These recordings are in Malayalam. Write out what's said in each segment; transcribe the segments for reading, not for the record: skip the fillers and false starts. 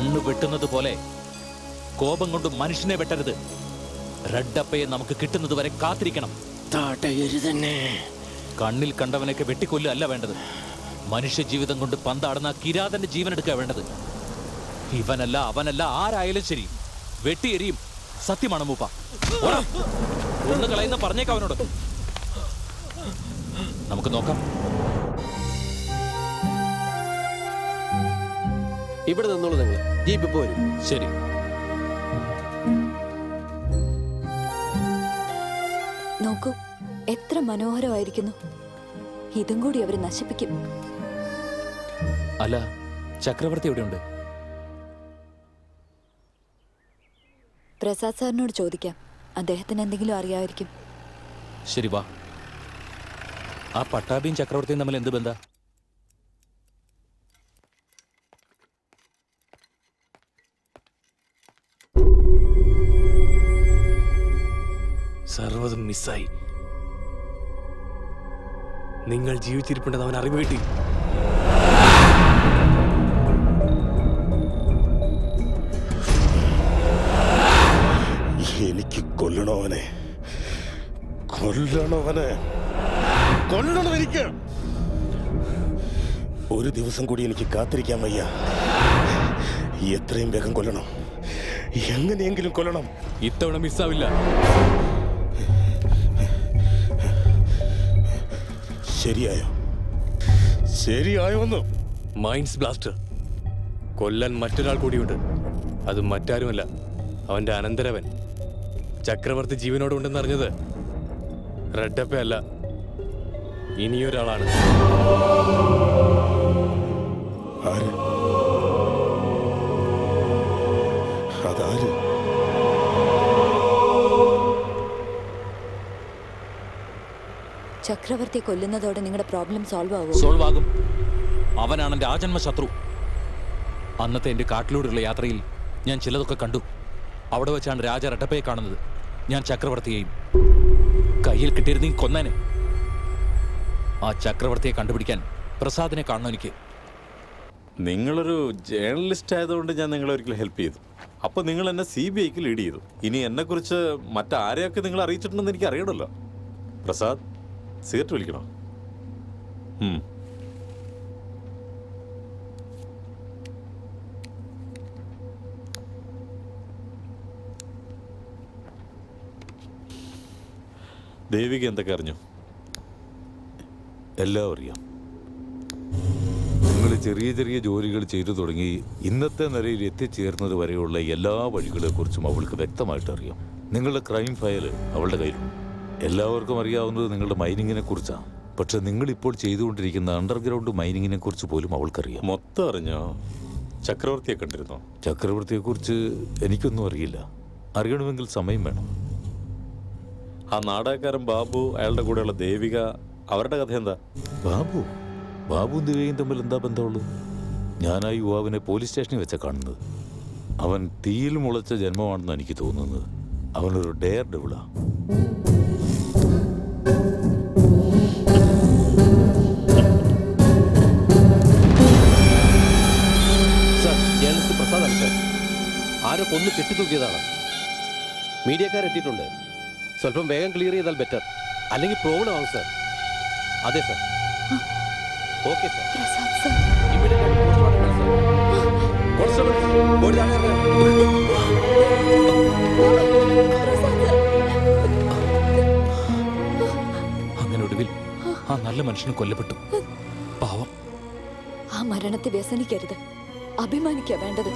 കണ്ണു വെട്ടുന്നത് പോലെ കോപം കൊണ്ട് മനുഷ്യനെ വെട്ടരുത്. റെഡപ്പയെ നമുക്ക് കിട്ടുന്നത് വരെ കാത്തിരിക്കണം. കണ്ണിൽ കണ്ടവനൊക്കെ വെട്ടിക്കൊല്ലുക അല്ല വേണ്ടത്. മനുഷ്യ ജീവിതം കൊണ്ട് പന്താടുന്ന കിരാതന്റെ ജീവൻ എടുക്കുക വേണ്ടത്. ഇവനല്ല അവനല്ല ആരായാലും ശരി വെട്ടിയെരിയും. സത്യമാണ് മൂപ്പ. ഒന്ന് കളയുന്ന പറഞ്ഞേക്കാം അവനോട്. നമുക്ക് നോക്കാം. ഇവിടെ നിന്നോളൂ, നിങ്ങൾ ജീപ്പ് ഇപ്പോ വരും. ശരി. നോക്കൂ, എത്ര മനോഹരമായിരിക്കുന്നു. ഇതും കൂടി അവര് നശിപ്പിക്കും. അല്ല, ചക്രവർത്തി എവിടെയുണ്ട്? പ്രസാദ് സാറിനോട് ചോദിക്കാം. അദ്ദേഹത്തിന് എന്തെങ്കിലും അറിയാമായിരിക്കും. ശരി, വാ. ആ പട്ടാഭിയും ചക്രവർത്തിയും തമ്മിൽ എന്ത് ബന്ധ? സർവ്വതും മിസ്സായി. നിങ്ങൾ ജീവിച്ചിരിപ്പുണ്ടെന്ന് അവൻ അറിവ് കിട്ടി. എനിക്ക് കൊല്ലണവനെ, കൊല്ലണവനെ, കൊല്ലണം. എനിക്ക് ഒരു ദിവസം കൂടി എനിക്ക് കാത്തിരിക്കാൻ വയ്യ. എത്രയും വേഗം കൊല്ലണം, എങ്ങനെയെങ്കിലും കൊല്ലണം. ഇത്തവണ മിസ്സാവില്ല. ശരിയായോ? ശരിയായോ? ഒന്ന് മൈൻഡ്സ് ബ്ലാസ്റ്റർ കൊല്ലാൻ മറ്റൊരാൾ കൂടിയുണ്ട്. അത് മറ്റാരുമല്ല, അവന്റെ അനന്തരവൻ. ചക്രവർത്തി ജീവനോടുണ്ടെന്ന് അറിഞ്ഞത് റെഡപ്പ അല്ല, ഇനിയൊരാളാണ്. ആര്? അതാര്? ചക്രവർത്തിയെ കൊല്ലുന്നതോടെ നിങ്ങളുടെ പ്രോബ്ലം സോൾവ് ആകും. അവനാണ് എന്റെ ആജന്മ ശത്രു. അന്നത്തെ എന്റെ കാട്ടിലൂടെയുള്ള യാത്രയിൽ ഞാൻ ചിലതൊക്കെ കണ്ടു. അവിടെ വെച്ചാണ് രാജ റെഡപ്പയെ കാണുന്നത്. ഞാൻ ചക്രവർത്തിയെയും കയ്യിൽ കിട്ടിയിരുന്നെങ്കിൽ കൊന്നേനെ. ആ ചക്രവർത്തിയെ കണ്ടുപിടിക്കാൻ പ്രസാദിനെ കാണണം എനിക്ക്. നിങ്ങളൊരു ജേർണലിസ്റ്റ് ആയതുകൊണ്ട് ഞാൻ നിങ്ങളെ ഒരിക്കലും ഹെൽപ്പ് ചെയ്തു. അപ്പോൾ നിങ്ങൾ എന്നെ CBIക്ക് ലീഡ് ചെയ്തു. ഇനി എന്നെക്കുറിച്ച് മറ്റാരെയൊക്കെ നിങ്ങൾ അറിയിച്ചിട്ടുണ്ടെന്ന് എനിക്ക് അറിയണമല്ലോ. പ്രസാദ്, സിഗരറ്റ് വലിക്കണോ? ദേവിക എന്തൊക്കെ അറിഞ്ഞു? എല്ലാം അറിയാം. നിങ്ങൾ ചെറിയ ചെറിയ ജോലികൾ ചെയ്തു തുടങ്ങി ഇന്നത്തെ നിലയിൽ എത്തിച്ചേർന്നത് വരെയുള്ള എല്ലാ വഴികളെക്കുറിച്ചും അവൾക്ക് വ്യക്തമായിട്ട് അറിയാം. നിങ്ങളുടെ ക്രൈം ഫയൽ അവളുടെ കയ്യിലുണ്ട്. എല്ലാവർക്കും അറിയാവുന്നത് നിങ്ങളുടെ മൈനിങ്ങിനെ കുറിച്ചാണ്. പക്ഷെ നിങ്ങളിപ്പോൾ ചെയ്തുകൊണ്ടിരിക്കുന്ന അണ്ടർഗ്രൗണ്ട് മൈനിങ്ങിനെ കുറിച്ച് പോലും അവൾക്കറിയാം. മൊത്തം അറിഞ്ഞോ? ചക്രവർത്തിയെ കണ്ടിരുന്നോ? ചക്രവർത്തിയെക്കുറിച്ച് എനിക്കൊന്നും അറിയില്ല. അറിയണമെങ്കിൽ സമയം വേണം. ആ നാടകക്കാരൻ ബാബു, അയാളുടെ കൂടെയുള്ള ദേവിക, അവരുടെ കഥ എന്താ? ബാബുവും ദേവികയും തമ്മിൽ എന്താ ബന്ധമുള്ളത്? ഞാൻ ആ യുവാവിനെ പോലീസ് സ്റ്റേഷനിൽ വെച്ച കാണുന്നത്. അവൻ തീയിൽ മുളച്ച ജന്മമാണെന്ന് എനിക്ക് തോന്നുന്നത്. അവനൊരു ഡെയർ ഡെവിളാ. സർ, ജേർണലിസ്റ്റ് പ്രസാദാണ് സർ. ആരോ കൊന്നു കെട്ടിത്തൂക്കിയതാണ്. മീഡിയക്കാരെത്തിയിട്ടുണ്ട്. സ്വല്പം വേഗം ക്ലിയർ ചെയ്താൽ ബെറ്റർ, അല്ലെങ്കിൽ പ്രോബ്ലം ആവും സർ. അതെ sir. Okay sir. Prasad sir, ഇവിടെ അങ്ങനെ ഒടുവിൽ ആ നല്ല മനുഷ്യന് കൊല്ലപ്പെട്ടു. പാവം. ആ മരണത്തെ വ്യസനിക്കരുത്, അഭിമാനിക്കുക വേണ്ടത്.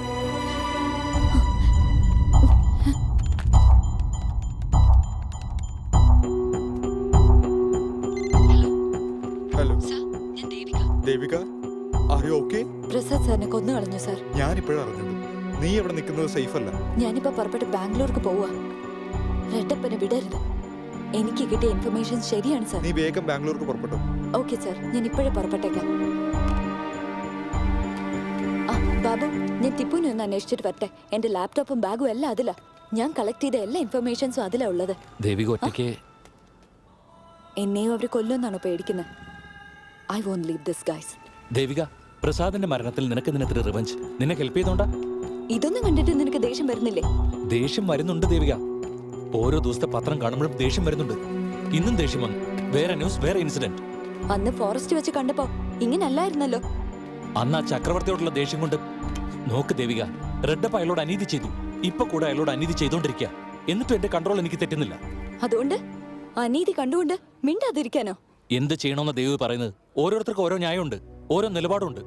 Devika, are you okay? Prasad സാറിനെ കൊന്നു കളഞ്ഞു സാർ. ഞാനിപ്പോഴാണ് അറിഞ്ഞത്. നീ ഇവിടെ നിൽക്കുന്നത് സേഫ് അല്ല. ഞാനിപ്പോ പുറപ്പെട്ട് ബാംഗ്ലൂർക്ക് പോവാ. റെഡപ്പനെ വിടരുത്. എനിക്ക് കിട്ടിയ ഇൻഫർമേഷൻ ശരിയാണ് സാർ. നീ വേഗം ബാംഗ്ലൂർക്ക് പുറപ്പെട്ടു. ഓക്കെ സാർ, ഞാൻ ഇപ്പോഴേ പുറപ്പെട്ടേക്കാം. ആ ബാബു, ഞാൻ ടിപ്പുവിനെ ഒന്ന് അന്വേഷിച്ചിട്ട് വരട്ടെ. എന്റെ ലാപ്ടോപ്പും ബാഗും എല്ലാം അതിലാ. ഞാൻ കളക്ട് ചെയ്ത എല്ലാ ഇൻഫർമേഷൻസും അതിലാ ഉള്ളത്. ദേവിക ഒറ്റയ്ക്ക് എന്നെയും അവർ കൊല്ലുമെന്നാണോ പേടിക്കുന്നത്? I won't leave this, guys. Devika, പ്രസാദിന്റെ മരണത്തിൽ നിനക്ക് നിനത്തിരി റിവഞ്ച്. നിന്നെ ഹെൽപ്പ് ചെയ്തോണ്ടാ? ഇതൊന്നും കണ്ടിട്ട് നിനക്ക് ദേഷ്യം വരുന്നില്ലേ? ദേഷ്യം വരുന്നുണ്ട് ദേവിക. ഓരോ ദിവസത്തെ പത്രം കാണുമ്പോഴും ദേഷ്യം വരുന്നുണ്ട്. ഇന്നും ദേഷ്യം വന്നു. വേറെ ന്യൂസ്, വേറെ ഇൻസിഡന്റ്. അന്ന് ഫോറസ്റ്റ് വെച്ച് കണ്ടപ്പോ ഇങ്ങനല്ലായിരുന്നല്ലോ. അന്ന് ആ ചക്രവർത്തിയോടുള്ള ദേഷ്യം കൊണ്ട് നോക്ക് ദേവിക, റെഡ്ഡപ്പ അയാളോട് അനീതി ചെയ്തു. ഇപ്പൊ കൂടെ അയാളോട് അനീതി ചെയ്തോണ്ടിരിക്കുക. എന്നിട്ടും എന്റെ കൺട്രോൾ എനിക്ക് തെറ്റുന്നില്ല. അതുകൊണ്ട് അനീതി കണ്ടുകൊണ്ട് മിണ്ടാതിരിക്കാനോ? എന്ത് ചെയ്യണമെന്ന് ദേവി പറയുന്നത്? ഓരോരുത്തർക്കും ഓരോ ന്യായമുണ്ട്, ഓരോ നിലപാടുണ്ട്.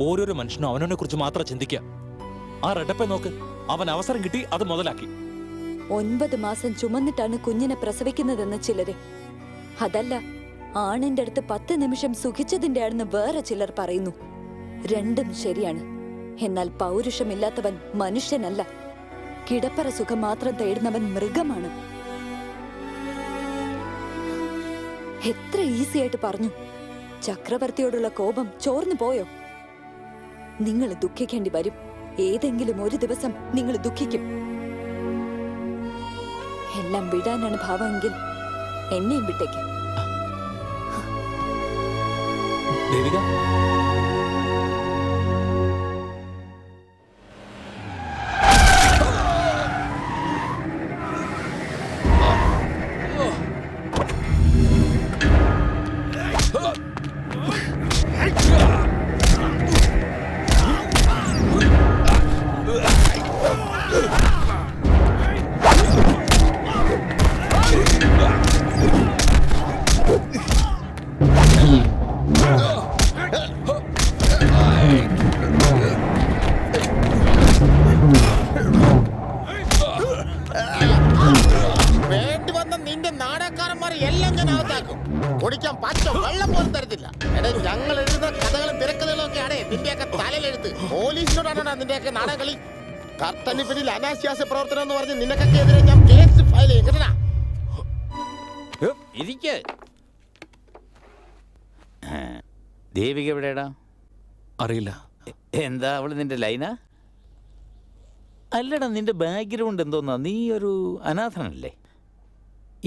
ഓരോരോ മനുഷ്യനും അവനവനെ കുറിച്ച് മാത്രം ചിന്തിക്കുക. ആ റെഡപ്പെ നോക്ക്, അവൻ അവസരം കിട്ടി, അത് മുതലാക്കി. 9 മാസം ചുമന്നിട്ടാണ് കുഞ്ഞിനെ പ്രസവിക്കുന്നതെന്ന് ചിലര്, അതല്ല ആണിന്റെ അടുത്ത് 10 നിമിഷം സുഖിച്ചതിന്റെ ആണെന്ന് വേറെ ചിലർ പറയുന്നു. രണ്ടും ശരിയാണ്. എന്നാൽ പൗരുഷമില്ലാത്തവൻ മനുഷ്യനല്ല. കിടപ്പറ സുഖം മാത്രം തേടുന്നവൻ മൃഗമാണ്. എത്ര ഈസി ആയിട്ട് പറഞ്ഞു. ചക്രവർത്തിയോടുള്ള കോപം ചോർന്നു പോയോ? നിങ്ങൾ ദുഃഖിക്കേണ്ടി വരും. ഏതെങ്കിലും ഒരു ദിവസം നിങ്ങൾ ദുഃഖിക്കും. എല്ലാം വിടാനാണ് ഭാവമെങ്കിൽ എന്നെയും വിട്ടേക്ക്. ദേവിക, വേണ്ടി വന്ന നിന്റെ നാടകക്കാരന്മാർ എല്ലാം ഞാൻ അകത്താക്കും. കുടിക്കാൻ പച്ച വെള്ളം പോലും തരത്തില്ല. എടേ, ഞങ്ങൾ എഴുതുന്ന കഥകളും തിരക്കഥകളും ഒക്കെ ആടേ നിന്റെയൊക്കെ തലയിലെടുത്ത് പോലീസിനോടാണോ നിന്റെയൊക്കെ നാടകളി? കർത്തന് പിന്നിൽ അനാശാസ പ്രവർത്തനം എന്ന് പറഞ്ഞ് നിനക്കൊക്കെ എതിരെ ഞാൻ കേസ് ഫയൽ ചെയ്യും. കേട്ടടാ? ഇരിക്ക്. ദേവിക എവിടെയാടാ? അറിയില്ല. എന്താ അവള് നിന്റെ ലൈന? അല്ലടാ, നിന്റെ ബാക്ക്ഗ്രൗണ്ട് എന്തോന്നാ? നീ ഒരു അനാഥനല്ലേ?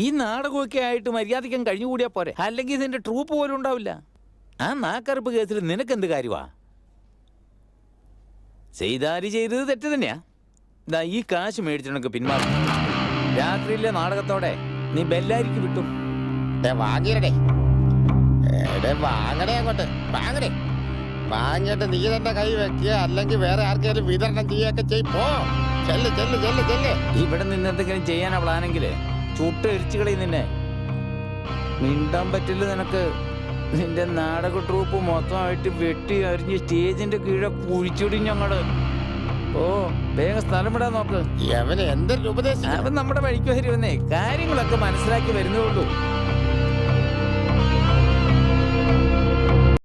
ഈ നാടകമൊക്കെ ആയിട്ട് മര്യാദയ്ക്കും കഴിഞ്ഞുകൂടിയാ പോരെ, അല്ലെങ്കിൽ നിന്റെ ട്രൂപ്പ് പോലും ഉണ്ടാവില്ല. ആ നാക്കറുപ്പ് കേസിൽ നിനക്കെന്ത് കാര്യമാ? ചെയ്താരി ചെയ്തത് തെറ്റ് തന്നെയാ. ഇതാ ഈ കാശ് മേടിച്ചിട്ടൊക്കെ പിന്മാറും. രാത്രിയിലെ നാടകത്തോടെ നീ ബെല്ലാരിക്ക് വിട്ടു. വാങ്ങിയടേ, വാങ്ങടേ, അങ്ങോട്ട് വാങ്ങടേ. വാങ്ങിയിട്ട് നീ തന്നെ കൈ വെക്കുക, അല്ലെങ്കിൽ വേറെ ആർക്കെങ്കിലും വിതരണം ചെയ്യുകയൊക്കെ ചെയ്പ്പോ. ചെല്ല് ചെല്ല് ചെല്ല് ചെല്ല്. ഇവിടെ നിന്ന് എന്തെങ്കിലും ചെയ്യാനാ പ്ലാനെങ്കിൽ ചുട്ട് എരിച്ചു കളയും നിന്നെ. മിണ്ടാൻ പറ്റില്ല നിനക്ക്. നിന്റെ നാടക ട്രൂപ്പ് മൊത്തമായിട്ട് വെട്ടി അരിഞ്ഞ് സ്റ്റേജിന്റെ കീഴെ കുഴിച്ചിടി ഞങ്ങള്. ഓ, വേഗം സ്ഥലം വിടാൻ നോക്ക്. അവന് എന്തൊരു ഉപദേശം. അവൻ നമ്മുടെ വഴിക്ക് വരുന്നേ, കാര്യങ്ങളൊക്കെ മനസ്സിലാക്കി വരുന്നുള്ളൂ.